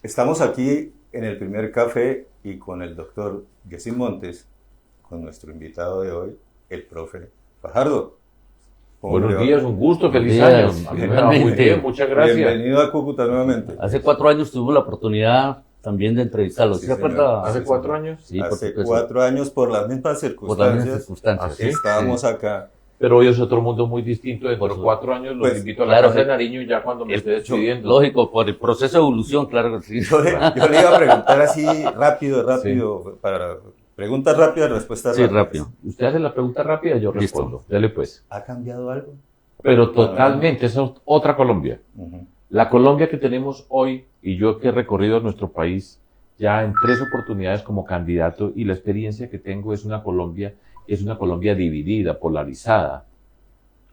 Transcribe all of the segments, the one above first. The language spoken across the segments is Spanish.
Estamos aquí en el primer café y con el doctor Jessy Montes, con nuestro invitado de hoy, el profe Fajardo. Buenos días, un gusto, feliz días. año. A mí me va muy bien, muchas gracias. Bienvenido a Cúcuta nuevamente. Hace 4 años tuvimos la oportunidad también de entrevistarlo. Sí, ¿Se acuerda? ¿Hace 4 años? Sí, Hace 4 años por las mismas por las mismas circunstancias. circunstancias. ¿Ah, sí? Estábamos acá. Pero hoy es otro mundo muy distinto. Dentro de Por 4 años los pues, invito a la claro, Casa de sí. Nariño y ya cuando me esté despidiendo. Lógico, por el proceso de evolución, claro que sí. Yo le iba a preguntar así rápido, para preguntas rápidas, respuestas Sí, rápidas. rápido. Usted hace la pregunta rápida, yo Listo. respondo. Dale pues. ¿Ha cambiado algo? Pero totalmente, esa es otra Colombia. Ujú. La Colombia que tenemos hoy, y yo que he recorrido nuestro país ya en 3 oportunidades como candidato, y la experiencia que tengo es una Colombia dividida, polarizada,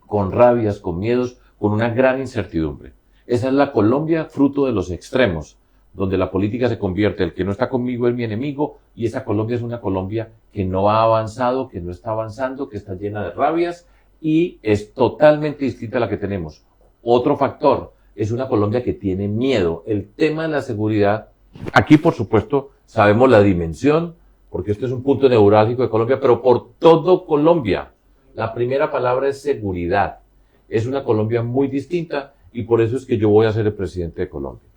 con rabias, con miedos, con una gran incertidumbre. Esa es la Colombia fruto de los extremos, donde la política se convierte, el que no está conmigo es mi enemigo, y esa Colombia es una Colombia que no ha avanzado, que no está avanzando, que está llena de rabias, y es totalmente distinta a la que tenemos. Otro factor, es una Colombia que tiene miedo. El tema de la seguridad, aquí por supuesto sabemos la dimensión, porque este es un punto neurálgico de Colombia, pero por todo Colombia, la primera palabra es seguridad. Es una Colombia muy distinta y por eso es que yo voy a ser el presidente de Colombia.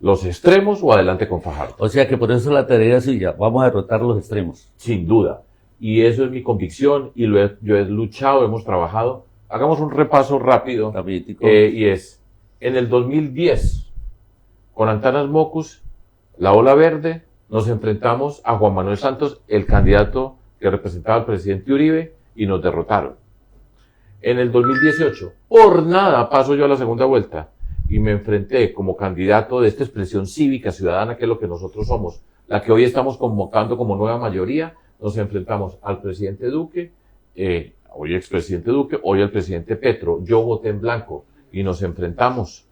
¿Los extremos o adelante con Fajardo? O sea que por eso la tarea suya, vamos a derrotar los extremos. Sin duda. Y eso es mi convicción y yo he luchado, hemos trabajado. Hagamos un repaso rápido. Rapiditico. Y es, en el 2010, con Antanas Mocus, la Ola Verde, nos enfrentamos a Juan Manuel Santos, el candidato que representaba al presidente Uribe, y nos derrotaron. En el 2018, por nada paso yo a la segunda vuelta y me enfrenté como candidato de esta expresión cívica, ciudadana, que es lo que nosotros somos, la que hoy estamos convocando como nueva mayoría. Nos enfrentamos al presidente Duque, hoy expresidente Duque, hoy al presidente Petro. Yo voté en blanco y nos enfrentamos.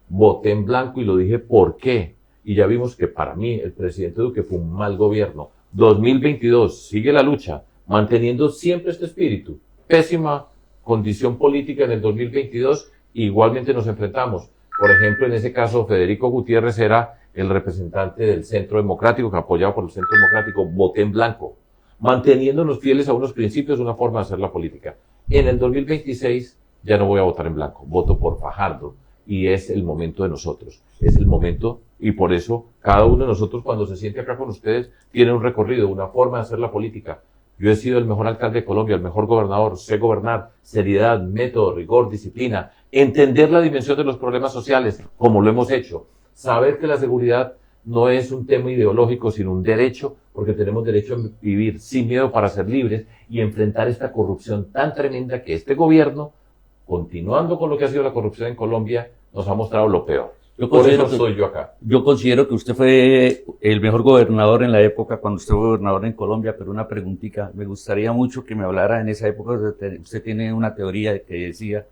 Voté en blanco y lo dije ¿por qué? Y ya vimos que para mí el presidente Duque fue un mal gobierno. 2022, sigue la lucha, manteniendo siempre este espíritu. Pésima condición política en el 2022, igualmente nos enfrentamos. Por ejemplo, en ese caso, Federico Gutiérrez era el representante del Centro Democrático, que apoyaba por el Centro Democrático, voté en blanco, manteniéndonos fieles a unos principios, una forma de hacer la política. En el 2026 ya no voy a votar en blanco, voto por Fajardo, y es el momento de nosotros, es el momento, y por eso cada uno de nosotros cuando se siente acá con ustedes tiene un recorrido, una forma de hacer la política. Yo he sido el mejor alcalde de Colombia, el mejor gobernador, sé gobernar, seriedad, método, rigor, disciplina, entender la dimensión de los problemas sociales, como lo hemos hecho, saber que la seguridad no es un tema ideológico, sino un derecho, porque tenemos derecho a vivir sin miedo para ser libres y enfrentar esta corrupción tan tremenda que este gobierno, continuando con lo que ha sido la corrupción en Colombia, nos ha mostrado lo peor. Por eso estoy yo acá. Yo considero que usted fue el mejor gobernador en la época cuando usted fue gobernador en Colombia, pero una preguntita, me gustaría mucho que me hablara en esa época. Usted tiene una teoría que decía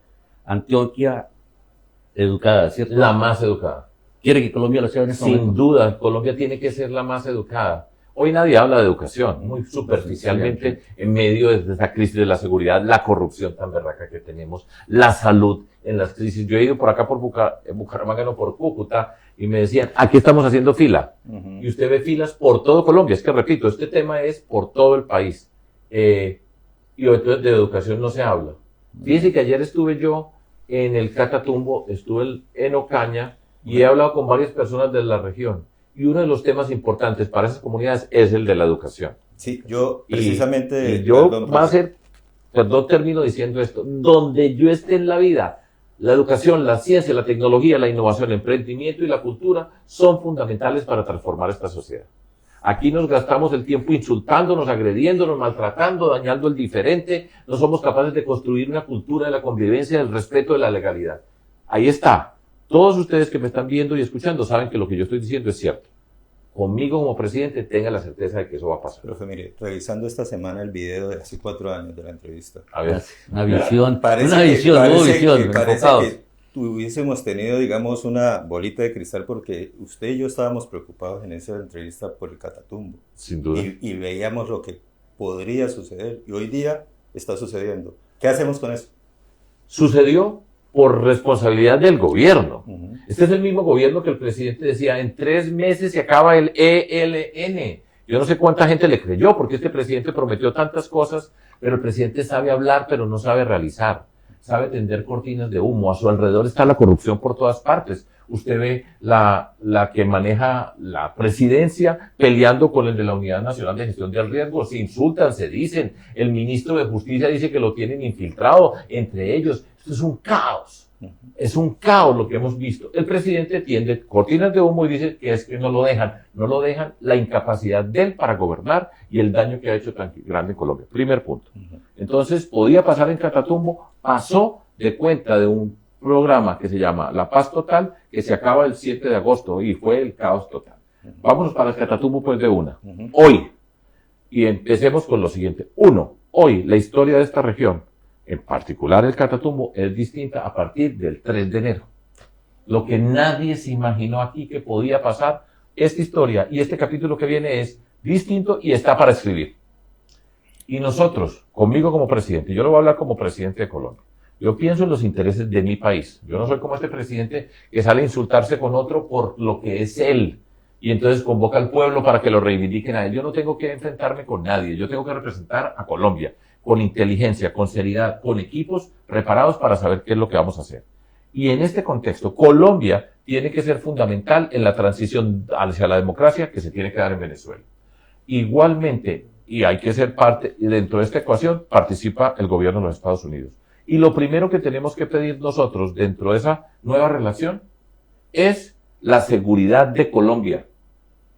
Antioquia educada, ¿cierto? La más educada. ¿Quiere que Colombia lo sea en este Sin momento? duda, Colombia tiene que ser la más educada. Hoy nadie habla de educación, muy superficialmente, en medio de esta crisis de la seguridad, la corrupción tan berraca que tenemos, la salud en las crisis. Yo he ido por acá por Bucaramanga, no por Cúcuta, y me decían, aquí estamos haciendo fila. Y usted ve filas por todo Colombia. Es que, repito, este tema es por todo el país. Y entonces de educación no se habla. Fíjense que ayer estuve yo en el Catatumbo, estuve en Ocaña, y he hablado con varias personas de la región. Y uno de los temas importantes para esas comunidades es el de la educación. Sí, yo precisamente... Y yo perdón, termino diciendo esto. Donde yo esté en la vida, la educación, la ciencia, la tecnología, la innovación, el emprendimiento y la cultura son fundamentales para transformar esta sociedad. Aquí nos gastamos el tiempo insultándonos, agrediéndonos, maltratando, dañando el diferente. No somos capaces de construir una cultura de la convivencia, del respeto, de la legalidad. Ahí está. Todos ustedes que me están viendo y escuchando saben que lo que yo estoy diciendo es cierto. Conmigo como presidente tenga la certeza de que eso va a pasar. Profe, mire, revisando esta semana el video de hace 4 años de la entrevista. A ver. Una visión, Parece una que- visión, parece nueva que- visión, parece enfocados. que tuviésemos tenido, digamos, una bolita de cristal porque usted y yo estábamos preocupados en esa entrevista por el Catatumbo. Sin duda. Y veíamos lo que podría suceder y hoy día está sucediendo. ¿Qué hacemos con eso? Sucedió por responsabilidad del gobierno. Ujú. Este es el mismo gobierno que el presidente decía, en 3 meses se acaba el ELN. Yo no sé cuánta gente le creyó, porque este presidente prometió tantas cosas, pero el presidente sabe hablar, pero no sabe realizar. Sabe tender cortinas de humo. A su alrededor está la corrupción por todas partes. Usted ve la que maneja la presidencia peleando con el de la Unidad Nacional de Gestión del Riesgo. Se insultan, se dicen. El ministro de Justicia dice que lo tienen infiltrado entre ellos. Esto es un caos. Es un caos lo que hemos visto. El presidente tiende cortinas de humo y dice que es que no lo dejan la incapacidad de él para gobernar y el daño que ha hecho tan grande en Colombia. Primer punto. Entonces, podía pasar en Catatumbo, pasó de cuenta de un programa que se llama La Paz Total, que se acaba el 7 de agosto y fue el caos total. Vámonos para el Catatumbo pues de una. Hoy, y empecemos con lo siguiente. 1. Hoy, la historia de esta región, en particular el Catatumbo, es distinta a partir del 3 de enero. Lo que nadie se imaginó aquí que podía pasar, esta historia y este capítulo que viene es distinto y está para escribir. Y nosotros, conmigo como presidente, yo lo voy a hablar como presidente de Colombia, yo pienso en los intereses de mi país. Yo no soy como este presidente que sale a insultarse con otro por lo que es él. Y entonces convoca al pueblo para que lo reivindiquen a él. Yo no tengo que enfrentarme con nadie. Yo tengo que representar a Colombia con inteligencia, con seriedad, con equipos preparados para saber qué es lo que vamos a hacer. Y en este contexto, Colombia tiene que ser fundamental en la transición hacia la democracia que se tiene que dar en Venezuela. Igualmente, y hay que ser parte, y dentro de esta ecuación participa el gobierno de los Estados Unidos. Y lo primero que tenemos que pedir nosotros dentro de esa nueva relación es la seguridad de Colombia.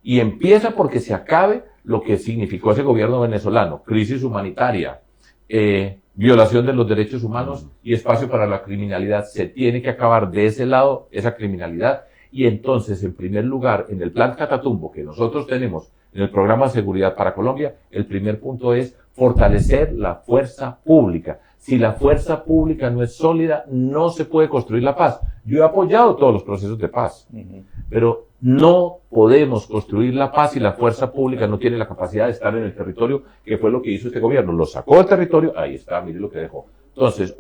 Y empieza porque se acabe lo que significó ese gobierno venezolano, crisis humanitaria, violación de los derechos humanos y espacio para la criminalidad. Se tiene que acabar de ese lado esa criminalidad. Y entonces, en primer lugar, en el plan Catatumbo que nosotros tenemos en el programa de seguridad para Colombia, el primer punto es fortalecer la fuerza pública. Si la fuerza pública no es sólida, no se puede construir la paz. Yo he apoyado todos los procesos de paz, pero no podemos construir la paz si la fuerza pública no tiene la capacidad de estar en el territorio, que fue lo que hizo este gobierno. Lo sacó del territorio, ahí está, mire lo que dejó. Entonces,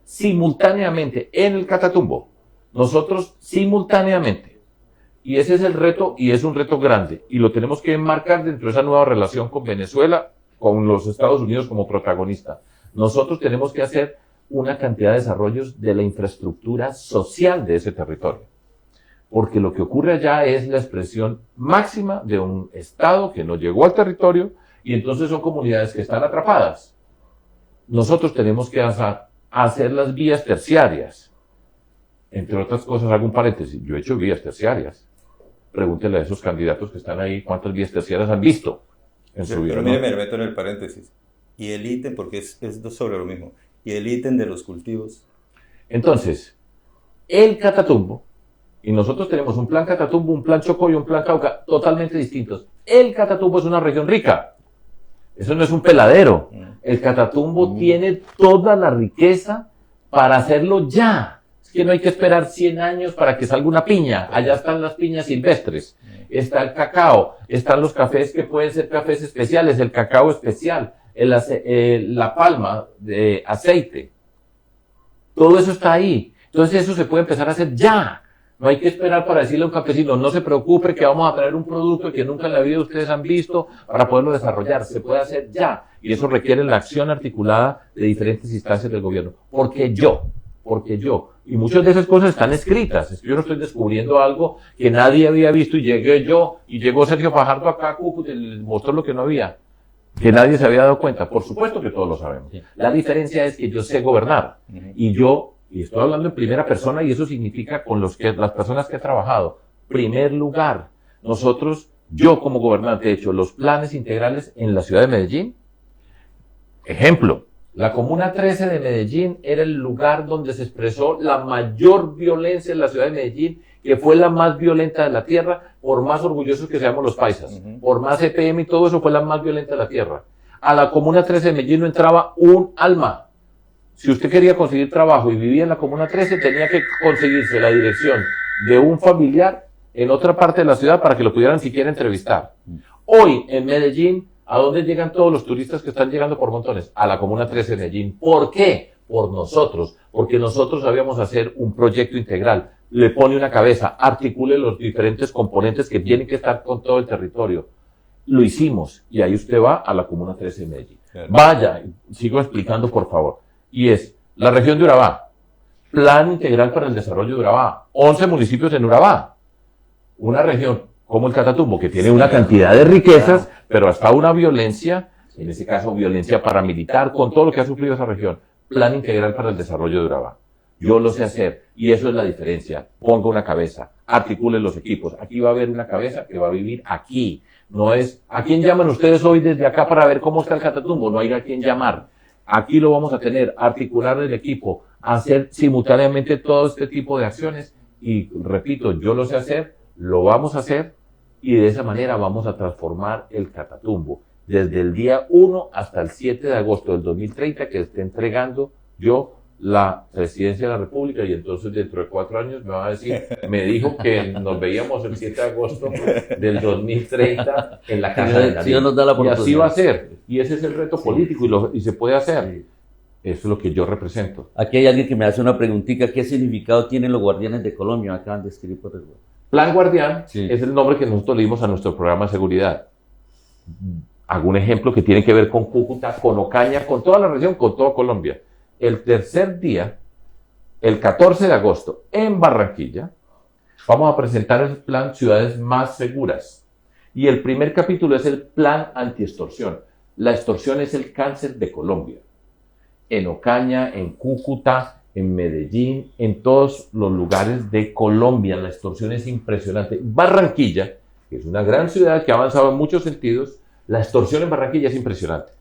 simultáneamente en el Catatumbo, nosotros simultáneamente, y ese es el reto, y es un reto grande, y lo tenemos que enmarcar dentro de esa nueva relación con Venezuela, con los Estados Unidos como protagonista. Nosotros tenemos que hacer una cantidad de desarrollos de la infraestructura social de ese territorio. Porque lo que ocurre allá es la expresión máxima de un Estado que no llegó al territorio y entonces son comunidades que están atrapadas. Nosotros tenemos que hacer las vías terciarias. Entre otras cosas, hago un paréntesis, yo he hecho vías terciarias. Pregúntele a esos candidatos que están ahí cuántas vías terciarias han visto en su vida. Pero mire, me meto en el paréntesis. Y el ítem, porque es sobre lo mismo, y el ítem de los cultivos. Entonces, el Catatumbo, y nosotros tenemos un plan Catatumbo, un plan Chocó y un plan Cauca, totalmente distintos. El Catatumbo es una región rica. Eso no es un peladero. El Catatumbo tiene toda la riqueza para hacerlo ya. Es que no hay que esperar 100 años para que salga una piña. Allá están las piñas silvestres. Está el cacao. Están los cafés que pueden ser cafés especiales, el cacao especial. La palma de aceite, todo eso está ahí. Entonces eso se puede empezar a hacer ya. No hay que esperar para decirle a un campesino, no se preocupe que vamos a traer un producto que nunca en la vida ustedes han visto para poderlo desarrollar. Se puede hacer ya. Y eso requiere la acción articulada de diferentes instancias del gobierno. Porque yo. Y muchas de esas cosas están escritas. Es que yo no estoy descubriendo algo que nadie había visto y llegué yo y llegó Sergio Fajardo acá y les mostró lo que no había. Que nadie se había dado cuenta. Por supuesto que todos lo sabemos. La diferencia es que yo sé gobernar. Y estoy hablando en primera persona y eso significa con las personas que he trabajado. Primer lugar, yo como gobernante he hecho los planes integrales en la ciudad de Medellín. Ejemplo, la Comuna 13 de Medellín era el lugar donde se expresó la mayor violencia en la ciudad de Medellín, que fue la más violenta de la tierra, por más orgullosos que seamos los paisas. Por más EPM y todo eso, fue la más violenta de la tierra. A la Comuna 13 de Medellín no entraba un alma. Si usted quería conseguir trabajo y vivía en la Comuna 13, tenía que conseguirse la dirección de un familiar en otra parte de la ciudad para que lo pudieran siquiera entrevistar. Hoy, en Medellín, ¿a dónde llegan todos los turistas que están llegando por montones? A la Comuna 13 de Medellín. ¿Por qué? por nosotros, porque nosotros sabíamos hacer un proyecto integral. Le pone una cabeza, articule los diferentes componentes que tienen que estar con todo el territorio. Lo hicimos, y ahí usted va a la Comuna 13 de Medellín. Claro. Vaya, sigo explicando por favor. Y es la región de Urabá, Plan Integral para el Desarrollo de Urabá, 11 municipios en Urabá. Una región como el Catatumbo, que tiene una cantidad de riquezas, pero hasta una violencia, en ese caso violencia paramilitar, con todo lo que ha sufrido esa región. Plan Integral para el Desarrollo de Urabá. Yo lo sé hacer, y eso es la diferencia. Ponga una cabeza, articule los equipos. Aquí va a haber una cabeza que va a vivir aquí. No es, ¿a quién llaman ustedes hoy desde acá para ver cómo está el Catatumbo? No hay a quién llamar. Aquí lo vamos a tener, articular el equipo, hacer simultáneamente todo este tipo de acciones. Y repito, yo lo sé hacer, lo vamos a hacer, y de esa manera vamos a transformar el Catatumbo. Desde el día 1 hasta el 7 de agosto del 2030, que esté entregando yo la presidencia de la República, y entonces dentro de 4 años me va a decir, me dijo que nos veíamos el 7 de agosto del 2030 en la Casa de Dios nos da la Y así oportunidad. va a ser, y ese es el reto político, y se puede hacer. Eso es lo que yo represento. Aquí hay alguien que me hace una preguntita. ¿Qué significado tienen los guardianes de Colombia? Me acaban de escribir por el web. Plan Guardián Sí. es el nombre que nosotros le dimos a nuestro programa de seguridad. Hago un ejemplo que tiene que ver con Cúcuta, con Ocaña, con toda la región, con toda Colombia. El tercer día, el 14 de agosto, en Barranquilla, vamos a presentar el plan Ciudades Más Seguras. Y el primer capítulo es el plan antiextorsión. La extorsión es el cáncer de Colombia. En Ocaña, en Cúcuta, en Medellín, en todos los lugares de Colombia, la extorsión es impresionante. Barranquilla, que es una gran ciudad que ha avanzado en muchos sentidos, la extorsión en Barranquilla es impresionante.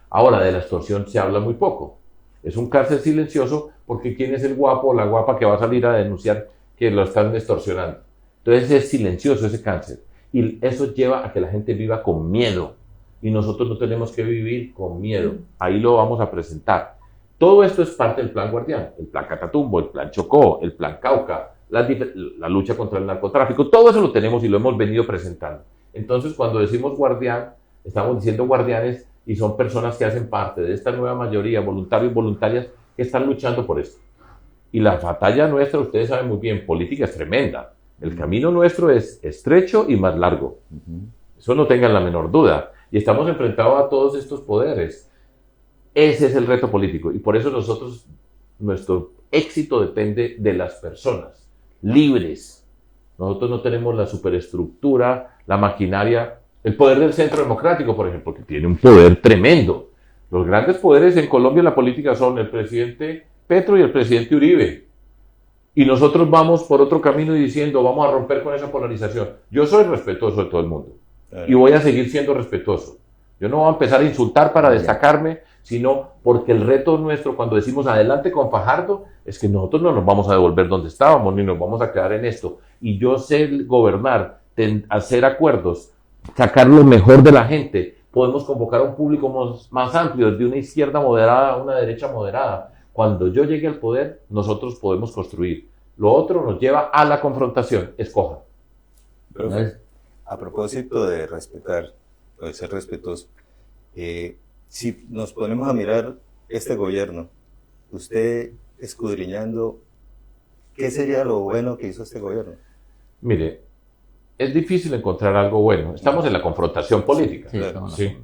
Ahora, de la extorsión se habla muy poco. Es un cárcel silencioso porque ¿quién es el guapo o la guapa que va a salir a denunciar que lo están extorsionando? Entonces es silencioso ese cáncer. Y eso lleva a que la gente viva con miedo. Y nosotros no tenemos que vivir con miedo. Ahí lo vamos a presentar. Todo esto es parte del Plan Guardián. El Plan Catatumbo, el Plan Chocó, el Plan Cauca, la lucha contra el narcotráfico. Todo eso lo tenemos y lo hemos venido presentando. Entonces, cuando decimos guardián, estamos diciendo guardianes y son personas que hacen parte de esta nueva mayoría, voluntarios y voluntarias, que están luchando por esto. Y la batalla nuestra, ustedes saben muy bien, política es tremenda. El camino nuestro es estrecho y más largo. Eso no tengan la menor duda. Y estamos enfrentados a todos estos poderes. Ese es el reto político. Y por eso nosotros, nuestro éxito depende de las personas libres. Nosotros no tenemos la superestructura, la maquinaria, el poder del Centro Democrático, por ejemplo, que tiene un poder tremendo. Los grandes poderes en Colombia en la política son el presidente Petro y el presidente Uribe. Y nosotros vamos por otro camino diciendo, vamos a romper con esa polarización. Yo soy respetuoso de todo el mundo. Y voy a seguir siendo respetuoso. Yo no voy a empezar a insultar para destacarme, sino porque el reto nuestro cuando decimos adelante con Fajardo es que nosotros no nos vamos a devolver donde estábamos ni nos vamos a quedar en esto. Y yo sé gobernar, hacer acuerdos, sacar lo mejor de la gente. Podemos convocar a un público más amplio, desde una izquierda moderada a una derecha moderada. Cuando yo llegue al poder, nosotros podemos construir. Lo otro nos lleva a la confrontación. Escoja. Profe, a propósito de respetar, o de ser respetuoso, si nos ponemos a mirar este gobierno, usted escudriñando, ¿qué sería lo bueno que hizo este gobierno? Mire, es difícil encontrar algo bueno. Estamos en la confrontación política. Sí, Claro. estamos- Sí.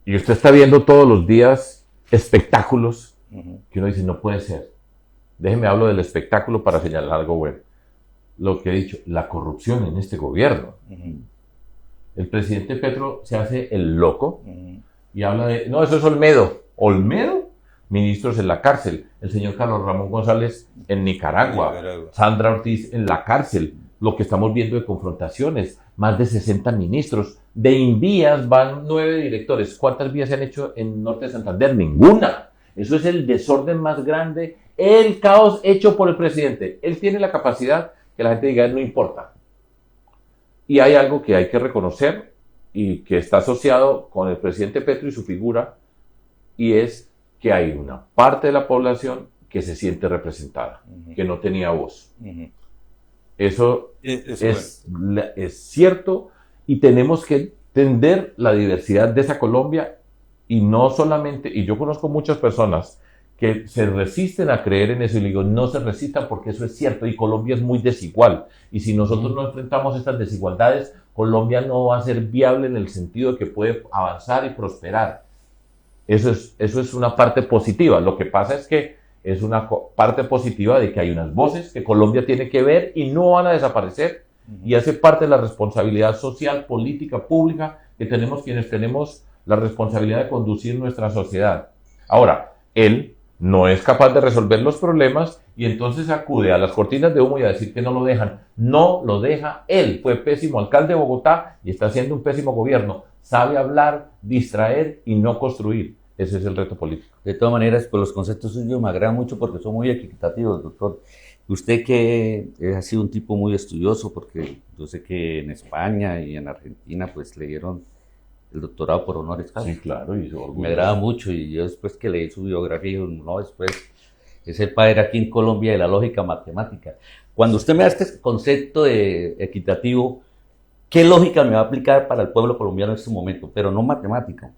Y usted está viendo todos los días espectáculos que uno dice, no puede ser. Déjeme hablo del espectáculo para señalar algo bueno. Lo que he dicho, la corrupción en este gobierno. El presidente Petro se hace el loco y habla de, no, eso es Olmedo. ¿Olmedo? Ministros en la cárcel. El señor Carlos Ramón González en Nicaragua. Sandra Ortiz en la cárcel. Lo que estamos viendo de confrontaciones. Más de 60 ministros. De Invías van 9 directores. ¿Cuántas vías se han hecho en Norte de Santander? Ninguna. Eso es el desorden más grande. El caos hecho por el presidente. Él tiene la capacidad que la gente diga, no importa. Y hay algo que hay que reconocer y que está asociado con el presidente Petro y su figura, y es que hay una parte de la población que se siente representada, que no tenía voz. Eso es cierto, y tenemos que entender la diversidad de esa Colombia, y no solamente, y yo conozco muchas personas que se resisten a creer en eso, y le digo, no se resistan porque eso es cierto, y Colombia es muy desigual, y si nosotros no enfrentamos estas desigualdades, Colombia no va a ser viable en el sentido de que puede avanzar y prosperar. Eso es una parte positiva. Lo que pasa es que es una parte positiva de que hay unas voces que Colombia tiene que ver y no van a desaparecer, y hace parte de la responsabilidad social, política, pública que tenemos quienes tenemos la responsabilidad de conducir nuestra sociedad. Ahora, él no es capaz de resolver los problemas y entonces acude a las cortinas de humo y a decir que no lo dejan. No lo deja él. Fue pésimo alcalde de Bogotá y está haciendo un pésimo gobierno. Sabe hablar, distraer y no construir. Ese es el reto político. De todas maneras, pues los conceptos suyos me agradan mucho porque son muy equitativos, doctor. Usted que ha sido un tipo muy estudioso, porque yo sé que en España y en Argentina pues le dieron el doctorado por honoris causa. Sí, claro, y su orgullo. Me agrada mucho, y yo después que leí su biografía, no, después es el padre aquí en Colombia de la lógica matemática. Cuando usted me da este concepto de equitativo, ¿qué lógica me va a aplicar para el pueblo colombiano en este momento? Pero no matemática,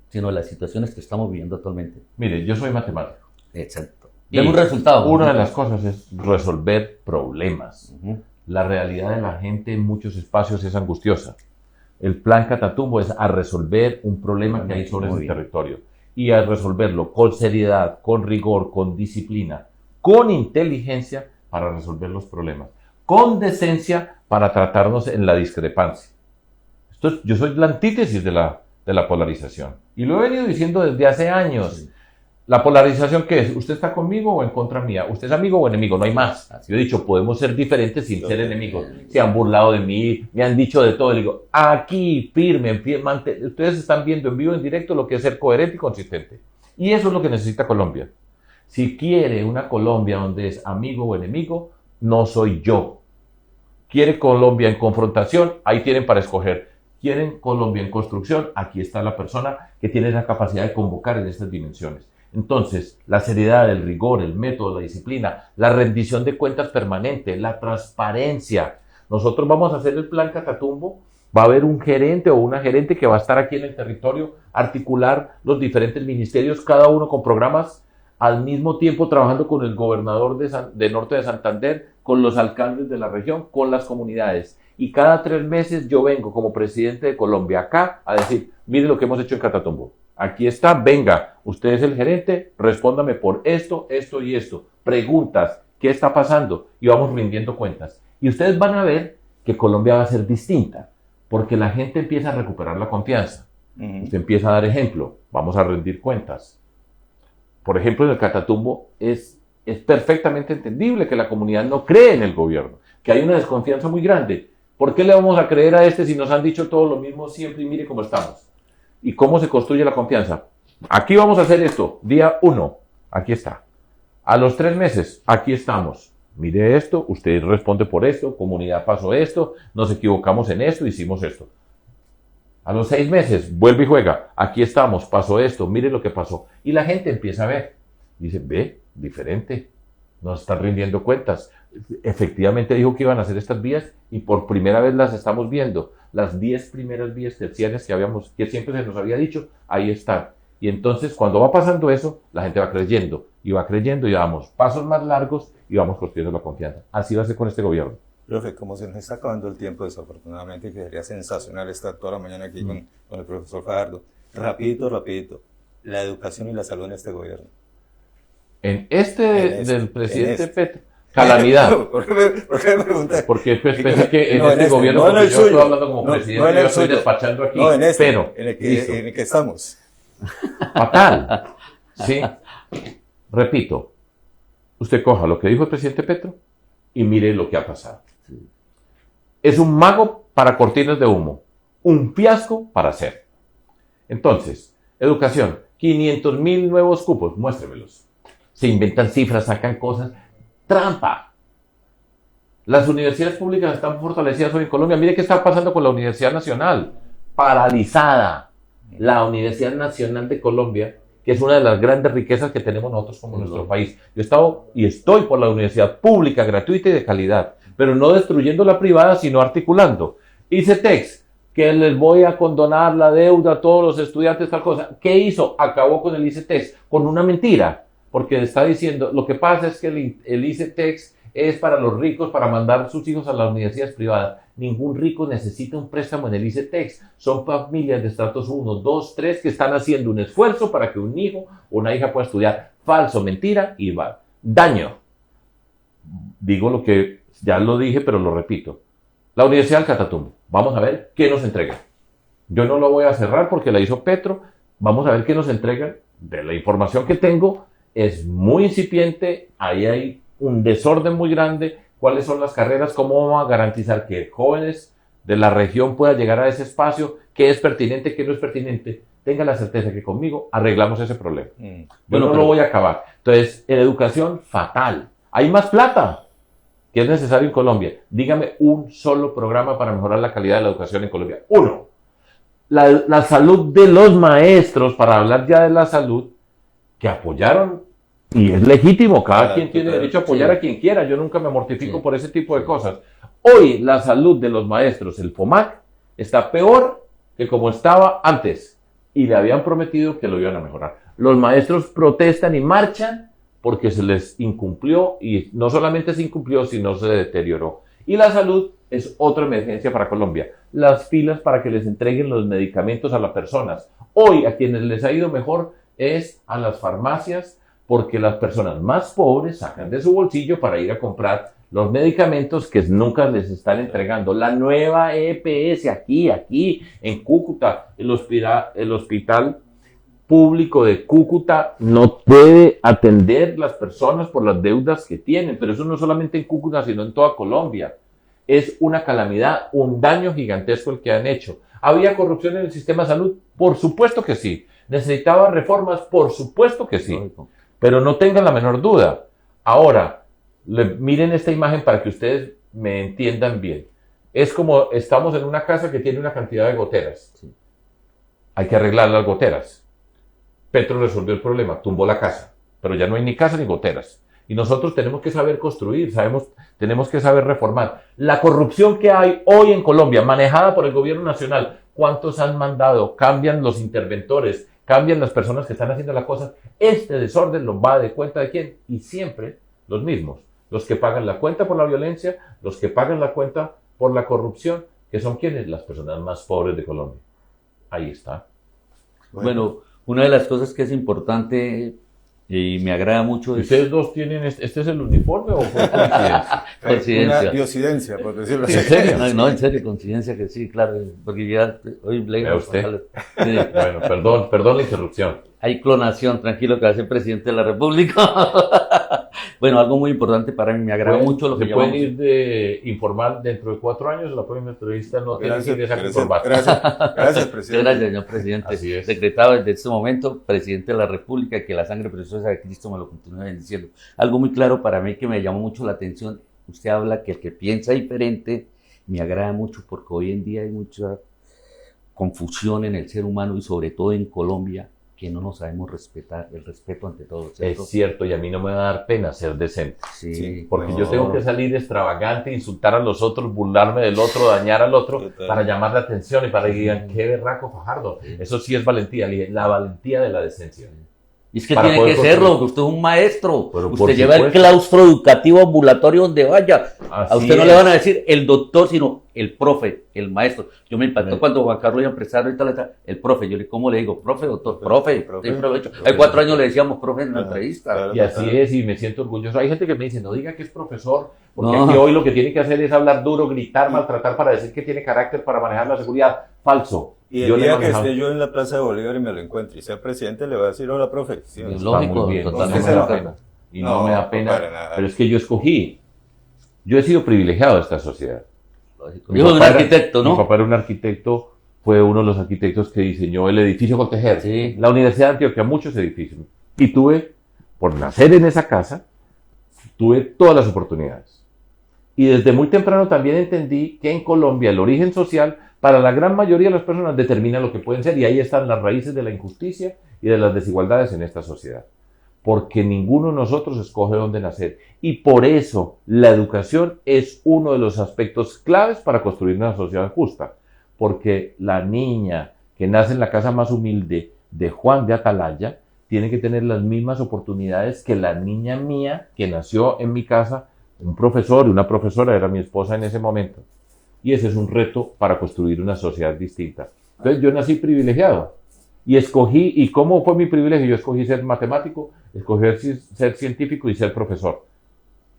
sino las situaciones que estamos viviendo actualmente. Mire, yo soy matemático. Exacto. Y un resultado. Una de las cosas es resolver problemas. Uh-huh. La realidad de la gente en muchos espacios es angustiosa. El plan Catatumbo es a resolver un problema que hay sobre ese territorio, y a resolverlo con seriedad, con rigor, con disciplina, con inteligencia para resolver los problemas, con decencia para tratarnos en la discrepancia. Yo soy la antítesis de la polarización, y lo he venido diciendo desde hace años. Sí. La polarización, ¿qué es? ¿Usted está conmigo o en contra mía? ¿Usted es amigo o enemigo? No hay más. Yo he dicho, podemos ser diferentes sin ser enemigos. Se han burlado de mí, me han dicho de todo. Le digo, aquí, firme, ustedes están viendo en vivo, en directo, lo que es ser coherente y consistente. Y eso es lo que necesita Colombia. Si quiere una Colombia donde es amigo o enemigo, no soy yo. Quiere Colombia en confrontación, ahí tienen para escoger. Quieren Colombia en construcción, aquí está la persona que tiene la capacidad de convocar en estas dimensiones. Entonces, la seriedad, el rigor, el método, la disciplina, la rendición de cuentas permanente, la transparencia. Nosotros vamos a hacer el plan Catatumbo, va a haber un gerente o una gerente que va a estar aquí en el territorio, articular los diferentes ministerios, cada uno con programas, al mismo tiempo trabajando con el gobernador de Norte de Santander, con los alcaldes de la región, con las comunidades. Y cada 3 meses yo vengo como presidente de Colombia acá a decir, mire lo que hemos hecho en Catatumbo. Aquí está, venga, usted es el gerente, respóndame por esto, esto y esto. Preguntas, ¿qué está pasando? Y vamos rindiendo cuentas. Y ustedes van a ver que Colombia va a ser distinta, porque la gente empieza a recuperar la confianza. Usted empieza a dar ejemplo, vamos a rendir cuentas. Por ejemplo, en el Catatumbo es perfectamente entendible que la comunidad no cree en el gobierno, que hay una desconfianza muy grande. ¿Por qué le vamos a creer a este si nos han dicho todo lo mismo siempre y mire cómo estamos? ¿Y cómo se construye la confianza? Aquí vamos a hacer esto, día 1, aquí está. A los 3 meses, aquí estamos. Mire esto, usted responde por esto, comunidad pasó esto, nos equivocamos en esto, hicimos esto. A los 6 meses, vuelve y juega, aquí estamos, pasó esto, mire lo que pasó. Y la gente empieza a ver, dice, ve, diferente, nos están rindiendo cuentas. Efectivamente dijo que iban a hacer estas vías y por primera vez las estamos viendo. Las 10 primeras vías terciarias que siempre se nos había dicho, ahí están. Y entonces cuando va pasando eso, la gente va creyendo y damos pasos más largos y vamos construyendo la confianza. Así va a ser con este gobierno. Profe, como se nos está acabando el tiempo, desafortunadamente, que sería sensacional estar toda la mañana aquí con el profesor Fajardo. Rapidito, la educación y la salud en este gobierno. En del presidente Petro, calamidad. ¿Por qué me preguntas? Porque pensé que en este gobierno, porque yo estoy hablando como presidente, yo estoy despachando aquí, pero en el que estamos. Fatal. Sí. Repito, usted coja lo que dijo el presidente Petro y mire lo que ha pasado. Es un mago para cortinas de humo, un fiasco para hacer. Entonces, educación, 500.000 nuevos cupos, muéstremelos. Se inventan cifras, sacan cosas. ¡Trampa! Las universidades públicas están fortalecidas hoy en Colombia. Mire qué está pasando con la Universidad Nacional. Paralizada. La Universidad Nacional de Colombia, que es una de las grandes riquezas que tenemos nosotros como nuestro país. Yo he estado y estoy por la universidad pública, gratuita y de calidad, pero no destruyendo la privada, sino articulando. ICETEX, que les voy a condonar la deuda a todos los estudiantes, tal cosa. ¿Qué hizo? Acabó con el ICETEX, con una mentira. porque está diciendo, lo que pasa es que el ICETEX es para los ricos, para mandar a sus hijos a las universidades privadas. Ningún rico necesita un préstamo en el ICETEX. Son familias de estratos 1, 2, 3 que están haciendo un esfuerzo para que un hijo o una hija pueda estudiar. Falso, mentira y va. Daño. Digo lo que ya lo dije, pero lo repito. La Universidad del Catatumbo. Vamos a ver qué nos entrega. Yo no lo voy a cerrar porque la hizo Petro. Vamos a ver qué nos entregan. De la información que tengo, es muy incipiente. Ahí hay un desorden muy grande. ¿Cuáles son las carreras? ¿Cómo vamos a garantizar que jóvenes de la región puedan llegar a ese espacio? ¿Qué es pertinente, qué no es pertinente? Tenga la certeza que conmigo arreglamos ese problema. Yo no lo voy a acabar. Entonces, en educación, fatal. Hay más plata que es necesario en Colombia. Dígame un solo programa para mejorar la calidad de la educación en Colombia. Uno. La salud de los maestros, para hablar ya de la salud, que apoyaron, y es legítimo, cada quien tiene derecho a apoyar a quien quiera, yo nunca me mortifico por ese tipo de cosas. Hoy la salud de los maestros, el FOMAC, está peor que como estaba antes, y le habían prometido que lo iban a mejorar. Los maestros protestan y marchan porque se les incumplió, y no solamente se incumplió, sino se deterioró. Y la salud es otra emergencia para Colombia. Las filas para que les entreguen los medicamentos a las personas. Hoy a quienes les ha ido mejor es a las farmacias, porque las personas más pobres sacan de su bolsillo para ir a comprar los medicamentos que nunca les están entregando. La nueva EPS aquí en Cúcuta, el hospital público de Cúcuta no puede atender las personas por las deudas que tienen, pero eso no solamente en Cúcuta, sino en toda Colombia. Es una calamidad, un daño gigantesco el que han hecho. ¿Había corrupción en el sistema de salud? Por supuesto que sí. ¿Necesitaba reformas? Por supuesto que sí. Pero no tengan la menor duda. Ahora, miren esta imagen para que ustedes me entiendan bien. Es como estamos en una casa que tiene una cantidad de goteras. Hay que arreglar las goteras. Petro resolvió el problema, tumbó la casa, pero ya no hay ni casa ni goteras. Y nosotros tenemos que saber construir, tenemos que saber reformar. La corrupción que hay hoy en Colombia, manejada por el gobierno nacional, ¿cuántos han mandado? Cambian los interventores, cambian las personas que están haciendo las cosas. Este desorden lo va de cuenta de quién, y siempre los mismos. Los que pagan la cuenta por la violencia, los que pagan la cuenta por la corrupción, que son quienes, las personas más pobres de Colombia. Ahí está. Bueno, una de las cosas que es importante y me agrada mucho es... ¿Ustedes dos tienen, este es el uniforme o fue coincidencia? Coincidencia. Una diosidencia, por decirlo ¿En así. serio? No, en serio, coincidencia que sí, claro, porque ya hoy Vea usted. Sí. Bueno, perdón la interrupción. Hay clonación, tranquilo, que va a ser presidente de la República. Bueno, algo muy importante para mí, me agrada mucho lo que se pueden llamamos... ir de informal dentro de 4 años, la próxima entrevista no tiene que ir de saco y corbata. Gracias, presidente. Gracias, señor presidente. Así es. Decretado desde este momento, presidente de la República, que la sangre preciosa de Cristo me lo continúe bendiciendo. Algo muy claro para mí que me llamó mucho la atención, usted habla que el que piensa diferente, me agrada mucho porque hoy en día hay mucha confusión en el ser humano y sobre todo en Colombia, que no nos sabemos respetar, el respeto ante todo, ¿cierto? Es cierto, y a mí no me va a dar pena ser decente. Sí, Porque no. yo tengo que salir extravagante, insultar a los otros, burlarme del otro, dañar al otro, Total. para llamar la atención y para que digan, qué berraco Fajardo. Eso sí es valentía, la valentía de la decencia. Y es que Para tiene poder que serlo, construir. usted es un maestro, Pero usted por lleva el supuesto. claustro educativo ambulatorio donde vaya. Así A usted no es. le van a decir el doctor, sino el profe, el maestro. Yo me impactó Bien. cuando Juan Carlos iba a empezar ahorita el profe. Yo le, ¿cómo le digo? Profe, doctor, profe. Profe. Sí, provecho. Profe. Hay 4 años le decíamos profe en la Claro, entrevista. claro. Y así es, y me siento orgulloso. Hay gente que me dice, no diga que es profesor, porque No. aquí hoy lo que tiene que hacer es hablar duro, gritar, maltratar para decir que tiene carácter para manejar la seguridad. Falso. Y Yo el le he día que manejado. esté yo en la Plaza de Bolívar y me lo encuentre y sea presidente, le voy a decir, hola, profe. Sí, Bien, sí. lógico, Está muy bien, totalmente. no me da pena. Y no, No, me da no pena, para nada. pero es que yo escogí. Yo he sido privilegiado de esta sociedad. Lógico. Mi Hijo de un papá era- arquitecto, Mi ¿no? papá era un arquitecto, fue uno de los arquitectos que diseñó el edificio Coltejer, Sí. la Universidad de Antioquia, muchos edificios. Y tuve, por nacer en esa casa, tuve todas las oportunidades. Y desde muy temprano también entendí que en Colombia el origen social, para la gran mayoría de las personas, determina lo que pueden ser. Y ahí están las raíces de la injusticia y de las desigualdades en esta sociedad. Porque ninguno de nosotros escoge dónde nacer. Y por eso la educación es uno de los aspectos claves para construir una sociedad justa. Porque la niña que nace en la casa más humilde de Juan de Atalaya tiene que tener las mismas oportunidades que la niña mía que nació en mi casa, un profesor y una profesora, era mi esposa en ese momento. Y ese es un reto para construir una sociedad distinta. Entonces yo nací privilegiado y escogí, ¿y cómo fue mi privilegio? Yo escogí ser matemático, escogí ser científico y ser profesor.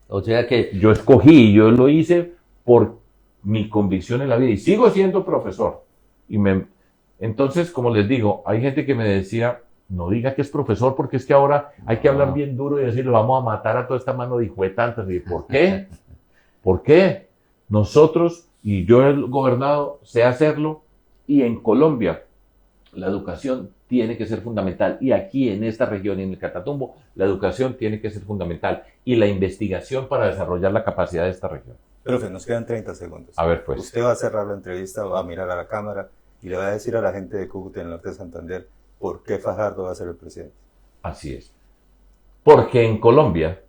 O sea que Yo escogí, yo lo hice por mi convicción en la vida y sigo siendo profesor. Entonces, como les digo, hay gente que me decía, no diga que es profesor porque es que ahora hay que hablar bien duro y decirle, vamos a matar a toda esta mano de hijuetantas. Y ¿por qué? ¿Por qué? Nosotros, y yo he gobernado, sé hacerlo, y en Colombia la educación tiene que ser fundamental. Y aquí en esta región, en el Catatumbo, la educación tiene que ser fundamental. Y la investigación para desarrollar la capacidad de esta región. Profe, nos quedan 30 segundos. A ver, pues. Usted va a cerrar la entrevista, va a mirar a la cámara y le va a decir a la gente de Cúcuta, en el norte de Santander, por qué Fajardo va a ser el presidente. Así es. Porque en Colombia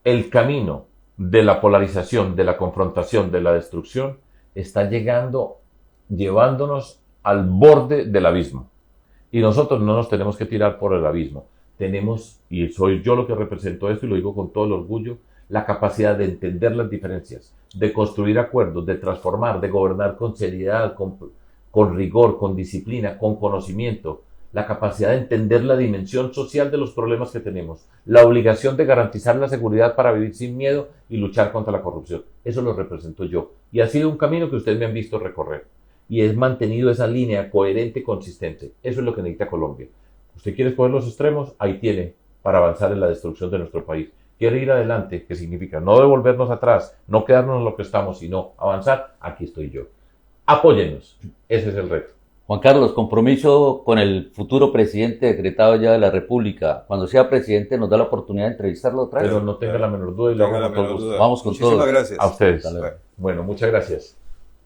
el camino de la polarización, de la confrontación, de la destrucción, está llevándonos al borde del abismo. Y nosotros no nos tenemos que tirar por el abismo. Tenemos, y soy yo lo que represento esto y lo digo con todo el orgullo, la capacidad de entender las diferencias, de construir acuerdos, de transformar, de gobernar con seriedad, con rigor, con disciplina, con conocimiento, la capacidad de entender la dimensión social de los problemas que tenemos, la obligación de garantizar la seguridad para vivir sin miedo y luchar contra la corrupción. Eso lo represento yo. Y ha sido un camino que ustedes me han visto recorrer. Y he mantenido esa línea coherente y consistente. Eso es lo que necesita Colombia. Usted quiere escoger los extremos, ahí tiene para avanzar en la destrucción de nuestro país. Quiere ir adelante, ¿qué significa? No devolvernos atrás, no quedarnos en lo que estamos, sino avanzar, aquí estoy yo. Apóyennos, ese es el reto. Juan Carlos, compromiso con el futuro presidente decretado ya de la República. Cuando sea presidente nos da la oportunidad de entrevistarlo otra vez. Pero no tenga la menor duda y lo hago con todo gusto. Vamos con todo. Muchísimas gracias. A ustedes. Hasta luego. Bueno, muchas gracias.